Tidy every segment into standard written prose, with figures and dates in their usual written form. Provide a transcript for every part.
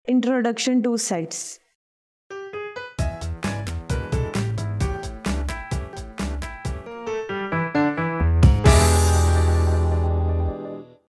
Introduction to sets.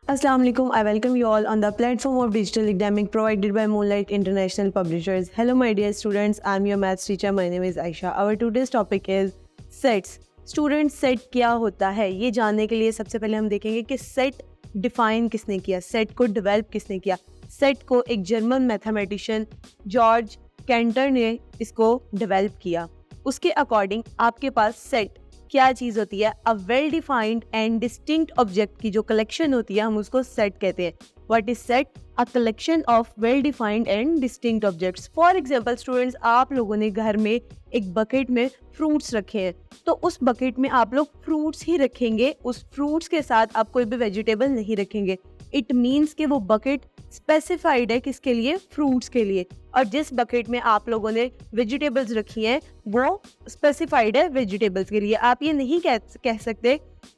Assalamu alaikum. I welcome you all on the platform of digital academic provided by Moonlight International Publishers. Hello my dear students, I am your maths teacher. My name is Aisha. Our today's topic is sets. Students, set क्या होता है ये जानने के लिए सबसे पहले हम देखेंगे कि सेट डिफाइन किसने किया, सेट को डेवलप किसने किया। सेट को एक जर्मन मैथमेटिशियन जॉर्ज कैंटर ने इसको डेवलप किया। उसके अकॉर्डिंग आपके पास सेट क्या चीज़ होती है, a well defined and distinct object की जो कलेक्शन होती है हम उसको सेट कहते हैं। What is set? A collection of well defined and distinct objects. For example students, आप लोगों ने घर में एक बकेट में फ्रूट्स रखे हैं, तो उस बकेट में आप लोग फ्रूट्स ही रखेंगे, उस फ्रूट्स के साथ आप कोई भी वेजिटेबल नहीं रखेंगे। इट मीन्स कि वो बकेट स्पेसिफाइड है किसके लिए? फ्रूट्स के लिए। और जिस बकेट में आप लोगों ने वेजिटेबल्स रखी हैं वो स्पेसिफाइड है वेजिटेबल्स के लिए। आप ये नहीं कह सकते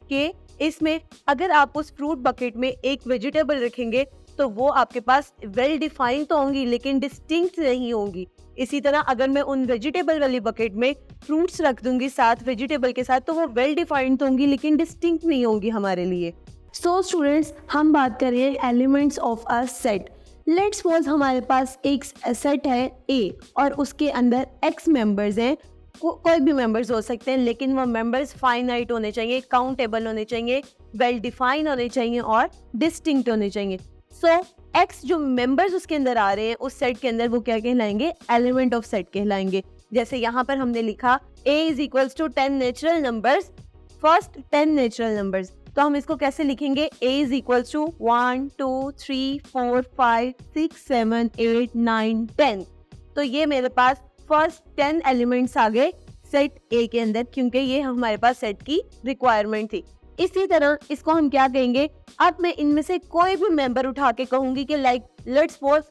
कि इसमें अगर आप उस फ्रूट बकेट में एक वेजिटेबल रखेंगे तो वो आपके पास वेल डिफाइंड तो होंगी लेकिन डिस्टिंक्ट नहीं होंगी। इसी तरह अगर मैं उन वेजिटेबल वाली बकेट में फ्रूट्स रख दूंगी साथ वेजिटेबल के साथ तो वो वेल डिफाइंड तो होंगी लेकिन डिस्टिंक्ट नहीं होंगी हमारे लिए। सो स्टूडेंट्स, हम बात कर रहे हैं elements of a set. Let's suppose हमारे पास एक सेट है ए और उसके अंदर एक्स मेंबर्स हैं। कोई भी मेंबर्स हो सकते हैं लेकिन वो मेंबर्स फाइनाइट होने चाहिए, काउंटेबल होने चाहिए, वेल डिफाइन होने चाहिए और डिस्टिंक्ट होने चाहिए। सो एक्स जो मेंबर्स उसके अंदर आ रहे हैं उस सेट के अंदर वो क्या कहलाएंगे? एलिमेंट ऑफ सेट कहलाएंगे। जैसे यहाँ पर हमने लिखा a is equals to 10 natural numbers, first 10 natural numbers, तो हम इसको कैसे लिखेंगे? a is equals to 1 2 3 4 5 6 7 8 9 10। तो ये मेरे पास फर्स्ट 10 एलिमेंट्स आ गए सेट ए के अंदर क्योंकि ये हमारे पास सेट की रिक्वायरमेंट थी। इसी तरह इसको हम क्या कहेंगे? अब मैं इनमें से कोई भी मेंबर उठा के कहूंगी कि like let's suppose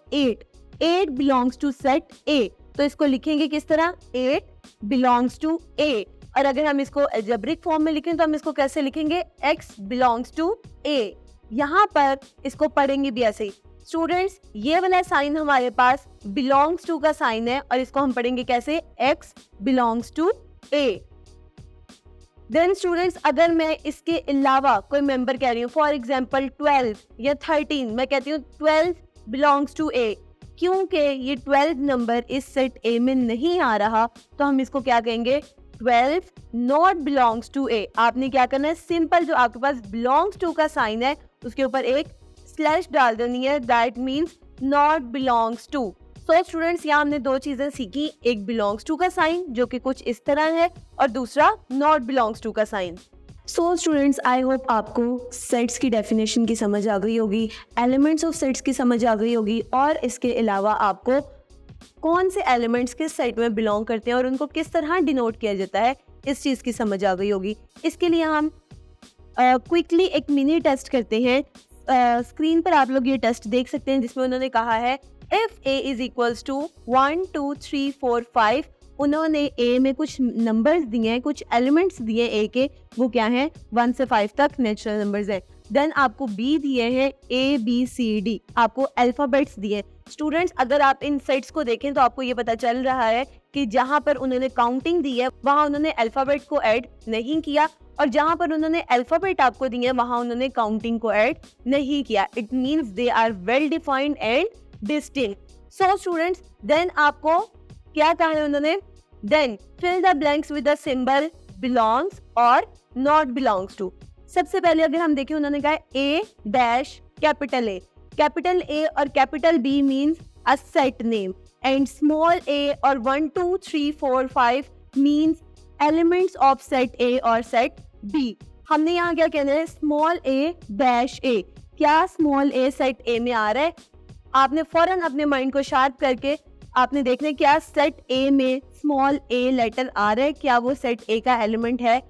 8 belongs to set A, तो इसको लिखेंगे किस तरह? 8 बिलोंग्स टू ए। और अगर हम इसको अलजेब्रिक फॉर्म में लिखें तो हम इसको कैसे लिखेंगे? x belongs to a। यहाँ पर इसको पढ़ेंगे भी ऐसे ही। स्टूडेंट्स, ये वाला साइन हमारे पास बिलोंग्स टू का साइन है और इसको हम पढ़ेंगे कैसे? x belongs to a। Then students, अगर मैं इसके अलावा कोई मेंबर कह रही हूँ, फॉर एग्जाम्पल 12 या 13, मैं कहती हूँ 12 बिलोंग्स टू a, क्योंकि ये 12 नंबर इस सेट a में नहीं आ रहा तो हम इसको क्या कहेंगे? 12 नॉट बिलोंग्स टू ए। आपने क्या करना है? सिंपल जो आपके पास बिलोंग्स टू का साइन है उसके ऊपर एक स्लैश डाल देनी है, that means not belongs to. So students, यहाँ हमने दो चीजें सीखी, एक बिलोंग्स टू का साइन जो कि कुछ इस तरह है और दूसरा नॉट बिलोंग्स टू का sign. So students, I hope आपको सेट्स की डेफिनेशन की समझ आ गई होगी, एलिमेंट्स ऑफ सेट्स की समझ आ गई होगी और इसके अलावा आपको कौन से एलिमेंट्स किस सेट में बिलोंग करते हैं और उनको किस तरह डिनोट किया जाता है इस चीज़ की समझ आ गई होगी। इसके लिए हम क्विकली एक मिनी टेस्ट करते हैं। स्क्रीन पर आप लोग ये टेस्ट देख सकते हैं जिसमें उन्होंने कहा है if a is equals to 1 2 3 4 5। उन्होंने a में कुछ नंबर्स दिए हैं, कुछ एलिमेंट्स दिए a के, वो क्या हैं? 1 से 5 तक नेचुरल नंबर्स हैं। देन आपको b दिए हैं a b c d, आपको अल्फाबेट्स दिए। स्टूडेंट्स, अगर आप इन सेट्स को देखें तो आपको ये पता चल रहा है कि जहां पर उन्होंने काउंटिंग दी है वहां उन्होंने अल्फाबेट को ऐड नहीं किया और जहां पर उन्होंने अल्फाबेट आपको दिए है वहां उन्होंने काउंटिंग को ऐड नहीं किया। It means they are well defined and distinct. So students, then आपको क्या कहा है उन्होंने? Then fill the blanks with the symbol belongs और नॉट बिलोंग्स टू। सबसे पहले अगर हम देखें उन्होंने कहा A dash capital A, capital A और capital B means a set name and small a और 1 2 3 4 5 means elements of set A और set B। हमने यहाँ क्या कहना है? Small a dash a। क्या स्मॉल a सेट A में आ रहा है? आपने फौरन अपने माइंड को शार्प करके आपने देखना है क्या सेट A में स्मॉल a लेटर आ रहा है, क्या वो सेट A का एलिमेंट है?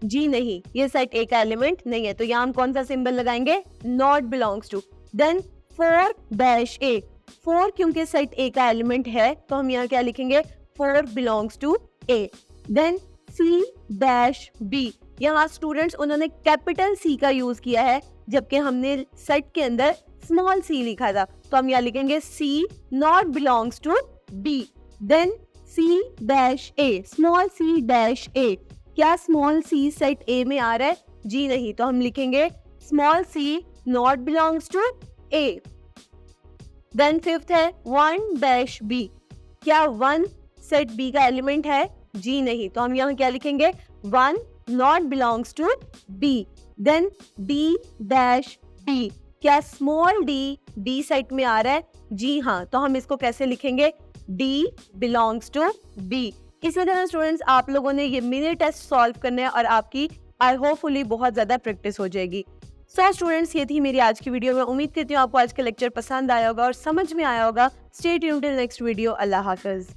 जी नहीं, ये सेट A का एलिमेंट नहीं है। तो यहाँ हम कौन सा सिंबल लगाएंगे? Not belongs to. Then 4 dash a, 4 क्योंकि सेट A का एलिमेंट है तो हम यहाँ क्या लिखेंगे? 4 belongs to A। Then C dash B, यहाँ स्टूडेंट्स उन्होंने कैपिटल सी का यूज किया है, जबकि हमने सेट के अंदर स्मॉल सी लिखा था। तो हम यहाँ लिखेंगे C not belongs to B, then C dash A, small C dash A. क्या स्मॉल सी सेट ए में आ रहा है? जी नहीं, तो हम लिखेंगे small c not belongs to A. Then fifth है वन डैश बी, क्या वन सेट बी का एलिमेंट है? जी नहीं, तो हम यहाँ क्या लिखेंगे? One not belongs to B. Then D dash B, क्या स्मॉल डी बी सेट में आ रहा है? जी हाँ, तो हम इसको कैसे लिखेंगे? D belongs to B. इसी तरह स्टूडेंट्स आप लोगों ने ये मिनी टेस्ट सॉल्व करना है और आपकी आई होपफुली बहुत ज्यादा प्रैक्टिस हो जाएगी। सो स्टूडेंट्स, ये थी मेरी आज की वीडियो में। उम्मीद करती हूँ आपको आज का लेक्चर पसंद आया होगा और समझ में आया होगा। Stay tuned till next video. अल्लाह हाफिज।